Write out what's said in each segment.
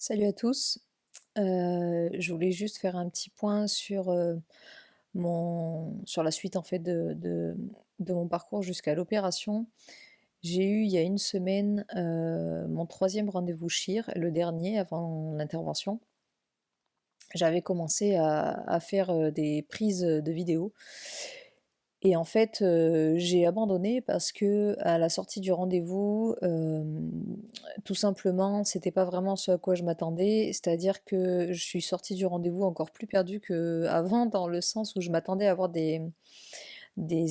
Salut à tous. Je voulais juste faire un petit point sur, sur la suite en fait de mon parcours jusqu'à l'opération. J'ai eu il y a une semaine, mon troisième rendez-vous chir, le dernier avant l'intervention. J'avais commencé à faire, des prises, de vidéos et en fait, j'ai abandonné parce que à la sortie du rendez-vous, tout simplement, c'était pas vraiment ce à quoi je m'attendais. C'est-à-dire que je suis sortie du rendez-vous encore plus perdue qu'avant, dans le sens où je m'attendais à avoir des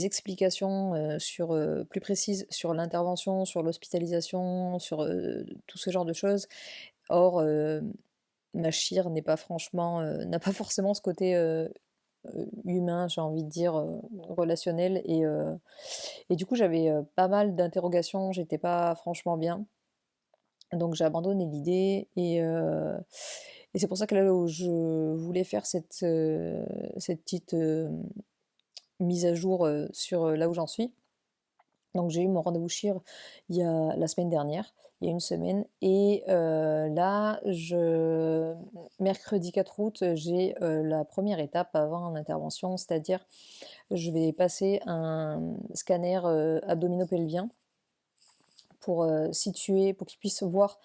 explications, plus précises sur l'intervention, sur l'hospitalisation, sur, tout ce genre de choses. Or, ma chire n'est pas franchement, n'a pas forcément ce côté, humain, j'ai envie de dire, relationnel et du coup, j'avais, pas mal d'interrogations, j'étais pas franchement bien. Donc j'ai abandonné l'idée et c'est pour ça que là où je voulais faire cette petite, mise à jour, sur, là où j'en suis. Donc j'ai eu mon rendez-vous chir il y a la semaine dernière, il y a une semaine et là mercredi 4 août, j'ai, la première étape avant l'intervention, c'est-à-dire je vais passer un scanner, abdominopelvien pour qu'ils puissent voir,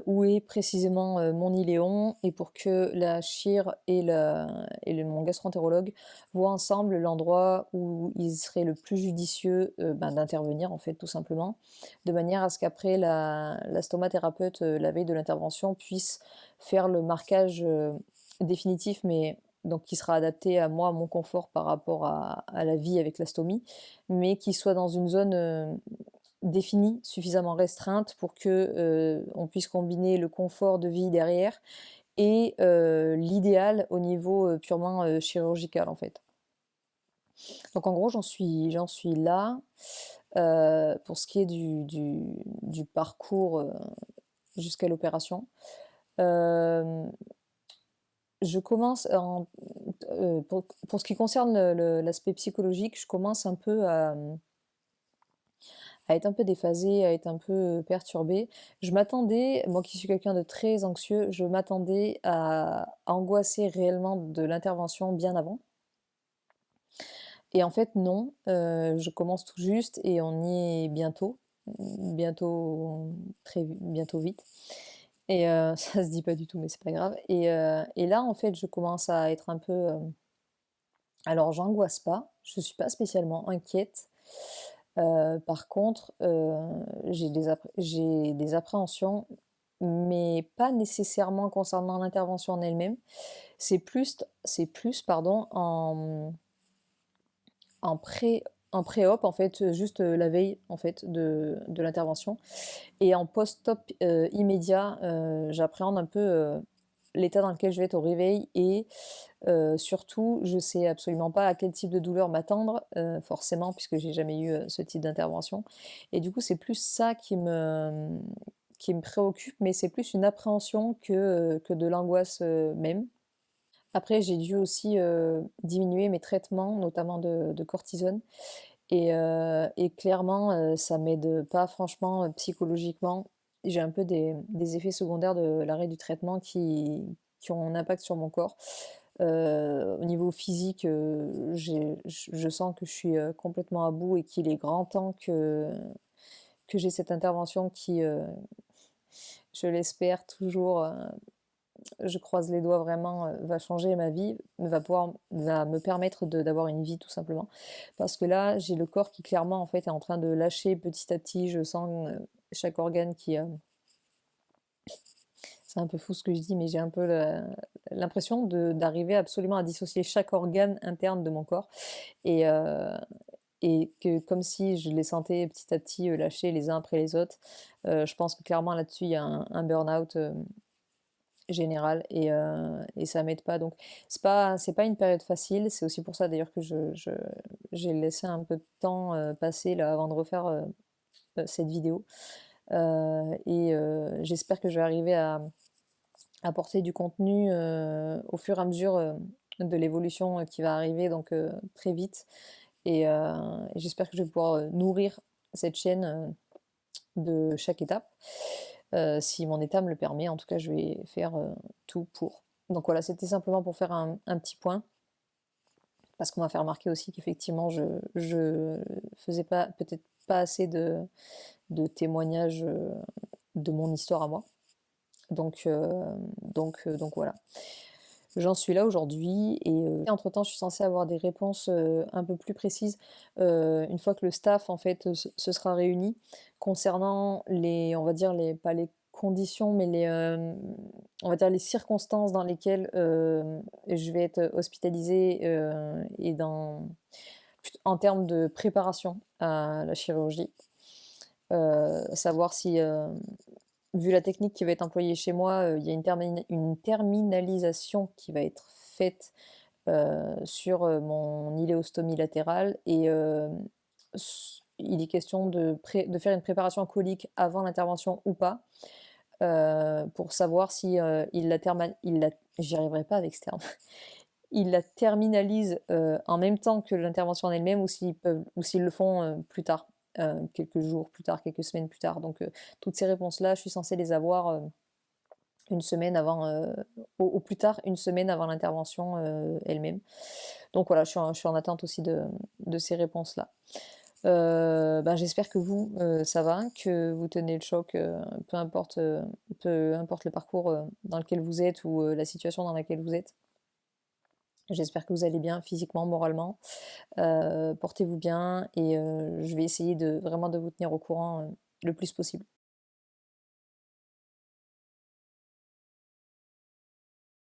où est précisément, mon iléon et pour que la chir mon gastro-entérologue voient ensemble l'endroit où il serait le plus judicieux, d'intervenir en fait tout simplement. De manière à ce qu'après la stomathérapeute, la veille de l'intervention puisse faire le marquage, définitif mais donc qui sera adapté à moi, à mon confort par rapport à la vie avec la stomie, mais qui soit dans une zone, définie, suffisamment restreinte pour que, on puisse combiner le confort de vie derrière et l'idéal au niveau, purement, chirurgical, en fait. Donc en gros, j'en suis là, pour ce qui est du parcours, jusqu'à l'opération. Hem, je commence en pour ce qui concerne l'aspect psychologique, je commence un peu à être un peu déphasée, à être un peu, perturbée. Je m'attendais, moi qui suis quelqu'un de très anxieux, je m'attendais à angoisser réellement de l'intervention bien avant et en fait non, je commence tout juste et on y est bientôt, bientôt bientôt vite et ça se dit pas du tout mais c'est pas grave et là en fait je commence à être un peu, alors j'angoisse pas, je suis pas spécialement inquiète. Par contre, j'ai des appréhensions, mais pas nécessairement concernant l'intervention en elle-même. C'est plus pardon en pré en pré-op en fait, juste, la veille en fait de l'intervention et en post-op, immédiat, j'appréhende un peu, l'état dans lequel je vais être au réveil et surtout, je sais absolument pas à quel type de douleur m'attendre, forcément puisque j'ai jamais eu, ce type d'intervention et du coup, c'est plus ça qui me préoccupe, mais c'est plus une appréhension que de l'angoisse, même. Après, j'ai dû aussi, diminuer mes traitements, notamment de cortisone et clairement, ça m'aide pas franchement, psychologiquement. J'ai un peu des effets secondaires de l'arrêt du traitement qui ont un impact sur mon corps. Au niveau physique, je sens que je suis, complètement à bout et qu'il est grand temps que j'ai cette intervention qui, je l'espère toujours, je croise les doigts vraiment, va changer ma vie, va me permettre d'avoir une vie tout simplement. Parce que là, j'ai le corps qui clairement en fait est en train de lâcher petit à petit. Je sens, chaque organe qui, c'est un peu fou ce que je dis, mais j'ai un peu l'impression d'arriver absolument à dissocier chaque organe interne de mon corps et que comme si je les sentais petit à petit, lâcher les uns après les autres. Je pense que clairement là-dessus, il y a un burn-out, général et ça m'aide pas donc c'est pas une période facile. C'est aussi pour ça d'ailleurs que j'ai laissé un peu de temps, passer là avant de refaire, cette vidéo, j'espère que je vais arriver à apporter du contenu, au fur et à mesure, de l'évolution, qui va arriver donc très vite et j'espère que je vais pouvoir, nourrir cette chaîne, de chaque étape. si mon état me le permet. En tout cas, je vais faire, tout pour. Donc voilà, c'était simplement pour faire un petit point, parce qu'on m'a fait remarquer aussi qu'effectivement je faisais pas peut-être pas assez de témoignages, de mon histoire à moi. Donc voilà. J'en suis là aujourd'hui et entre-temps, je suis censée avoir des réponses, un peu plus précises, une fois que le staff en fait, se sera réuni concernant les on va dire les pas les conditions, mais on va dire les circonstances dans lesquelles, je vais être hospitalisée, et en termes de préparation à la chirurgie. Savoir si, vu la technique qui va être employée chez moi, il y a une terminalisation qui va être faite, sur, mon iléostomie latérale et il est question de faire une préparation colique avant l'intervention ou pas, pour savoir si, il la j'y arriverai pas avec ce terme. Ils la terminalisent, en même temps que l'intervention en elle-même ou s'ils le font, plus tard, quelques jours plus tard, quelques semaines plus tard. Donc toutes ces réponses-là, je suis censée les avoir, 1 semaine avant, au plus tard 1 semaine avant l'intervention, elle-même. Donc voilà, je suis en attente aussi de ces réponses-là. Ben, j'espère que vous, ça va, que vous tenez le choc, peu importe le parcours, dans lequel vous êtes ou, la situation dans laquelle vous êtes. J'espère que vous allez bien physiquement, moralement. Portez-vous bien et je vais essayer vraiment de vous tenir au courant, le plus possible.